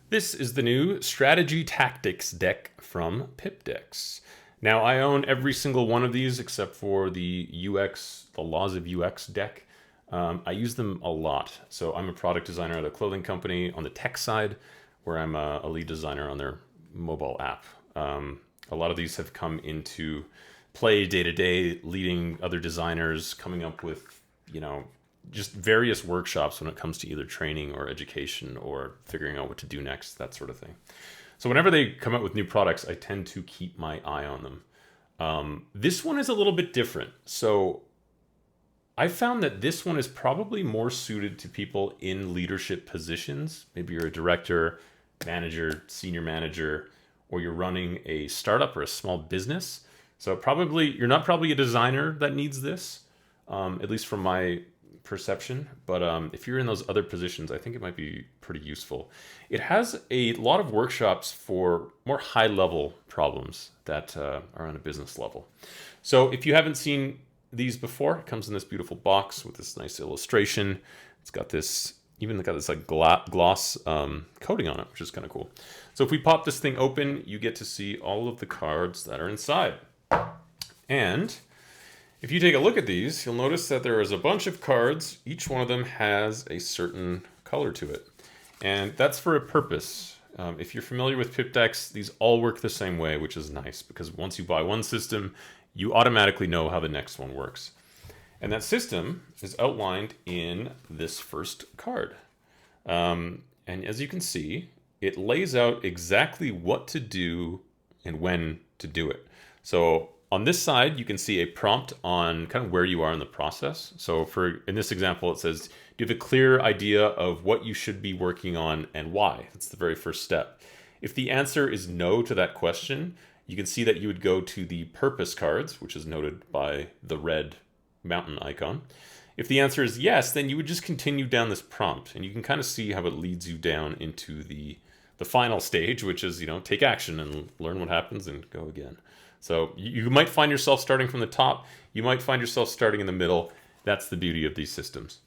This is the new Strategy Tactics deck from Pipdex. Now, I own every single one of these except for the UX, the Laws of UX deck. I use them a lot. So I'm a product designer at a clothing company on the tech side, where I'm a lead designer on their mobile app. A lot of these have come into play day to day, leading other designers, coming up with, just various workshops when it comes to either training or education or figuring out what to do next, that sort of thing. So whenever they come out with new products, I tend to keep my eye on them. This one is a little bit different. So I found that this one is probably more suited to people in leadership positions. Maybe you're a director, manager, senior manager, or you're running a startup or a small business. So you're not probably a designer that needs this, at least from my perception. But if you're in those other positions, I think it might be pretty useful. It has a lot of workshops for more high level problems that are on a business level. So if you haven't seen these before, it comes in this beautiful box with this nice illustration. It's got this, even got this like gloss coating on it, which is kind of cool. So if we pop this thing open, you get to see all of the cards that are inside. And if you take a look at these, you'll notice that there is a bunch of cards. Each one of them has a certain color to it. And that's for a purpose. If you're familiar with Pipdex, these all work the same way, which is nice because once you buy one system, you automatically know how the next one works. And that system is outlined in this first card. And as you can see, it lays out exactly what to do and when to do it. So on this side, you can see a prompt on kind of where you are in the process. So in this example, it says, do you have a clear idea of what you should be working on and why? That's the very first step. If the answer is no to that question, you can see that you would go to the purpose cards, which is noted by the red mountain icon. If the answer is yes, then you would just continue down this prompt, and you can kind of see how it leads you down into the final stage, which is, take action and learn what happens and go again. So you might find yourself starting from the top. You might find yourself starting in the middle. That's the beauty of these systems.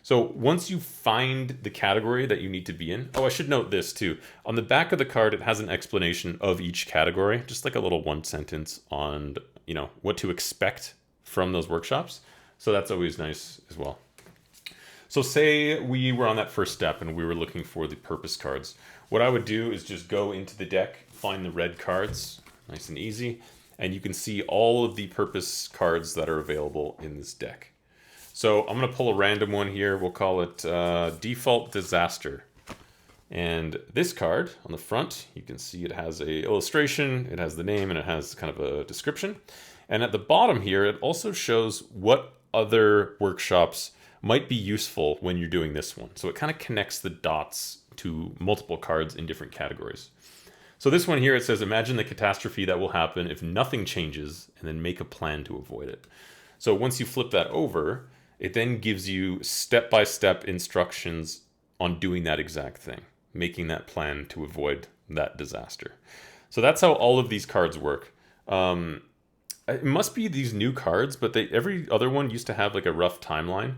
So once you find the category that you need to be in, I should note this too. On the back of the card, it has an explanation of each category, just like a little one sentence on, what to expect from those workshops. So that's always nice as well. So say we were on that first step and we were looking for the purpose cards. What I would do is just go into the deck, find the red cards, nice and easy, and you can see all of the purpose cards that are available in this deck. So I'm going to pull a random one here. We'll call it Default Disaster. And this card on the front, you can see it has a illustration, it has the name, and it has kind of a description. And at the bottom here, it also shows what other workshops might be useful when you're doing this one. So it kind of connects the dots to multiple cards in different categories. So this one here, it says, imagine the catastrophe that will happen if nothing changes, and then make a plan to avoid it. So once you flip that over, it then gives you step-by-step instructions on doing that exact thing, making that plan to avoid that disaster. So that's how all of these cards work. It must be these new cards, but every other one used to have like a rough timeline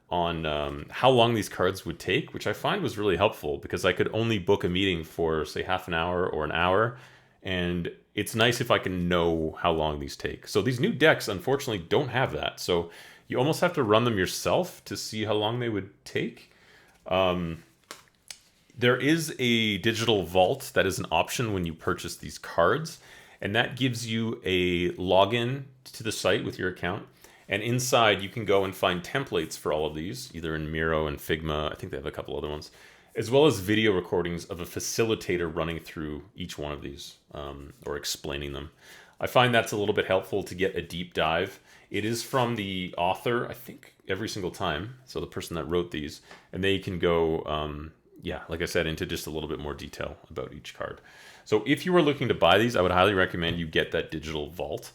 on how long these cards would take, which I find was really helpful because I could only book a meeting for, say, half an hour or an hour. And it's nice if I can know how long these take. So these new decks, unfortunately, don't have that. So you almost have to run them yourself to see how long they would take. There is a digital vault that is an option when you purchase these cards. And that gives you a login to the site with your account. And inside, you can go and find templates for all of these, either in Miro and Figma. I think they have a couple other ones, as well as video recordings of a facilitator running through each one of these or explaining them. I find that's a little bit helpful to get a deep dive. It is from the author, I think, every single time. So the person that wrote these, and they can go, like I said, into just a little bit more detail about each card. So if you were looking to buy these, I would highly recommend you get that digital vault.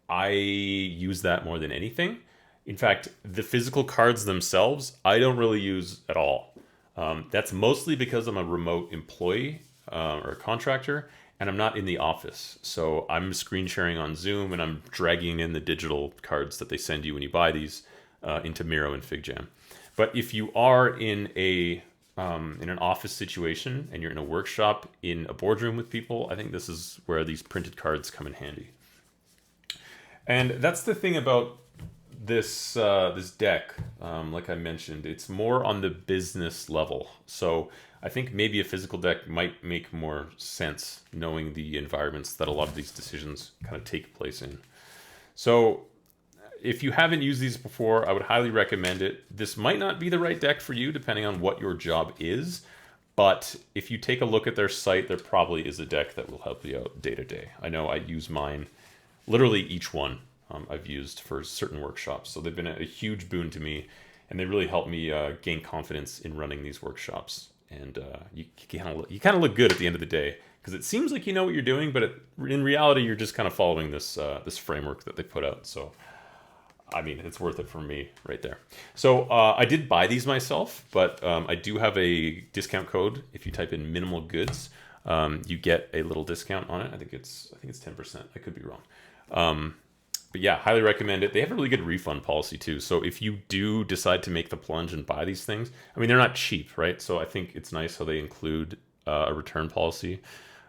I use that more than anything. In fact, the physical cards themselves, I don't really use at all. That's mostly because I'm a remote employee or a contractor, and I'm not in the office. So I'm screen sharing on Zoom, and I'm dragging in the digital cards that they send you when you buy these into Miro and FigJam. But if you are in a in an office situation and you're in a workshop in a boardroom with people, I think this is where these printed cards come in handy. And that's the thing about this deck. Like I mentioned, it's more on the business level. So I think maybe a physical deck might make more sense, knowing the environments that a lot of these decisions kind of take place in. So if you haven't used these before, I would highly recommend it. This might not be the right deck for you, depending on what your job is. But if you take a look at their site, there probably is a deck that will help you out day to day. I know I use mine, literally each one I've used for certain workshops. So they've been a huge boon to me, and they really help me gain confidence in running these workshops. And you kind of look good at the end of the day, because it seems like you know what you're doing, but in reality, you're just kind of following this framework that they put out. So I mean, it's worth it for me right there. So I did buy these myself, but I do have a discount code. If you type in minimal goods, you get a little discount on it. I think it's 10%. I could be wrong. But yeah, highly recommend it. They have a really good refund policy too. So if you do decide to make the plunge and buy these things, I mean, they're not cheap, right? So I think it's nice how they include a return policy.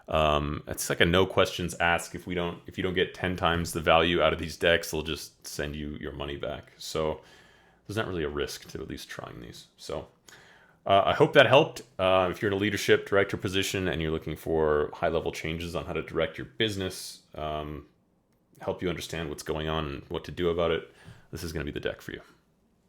It's like a no questions asked. If you don't get 10 times the value out of these decks, they'll just send you your money back. So there's not really a risk to at least trying these. So I hope that helped. If you're in a leadership director position and you're looking for high level changes on how to direct your business, help you understand what's going on and what to do about it, this is going to be the deck for you.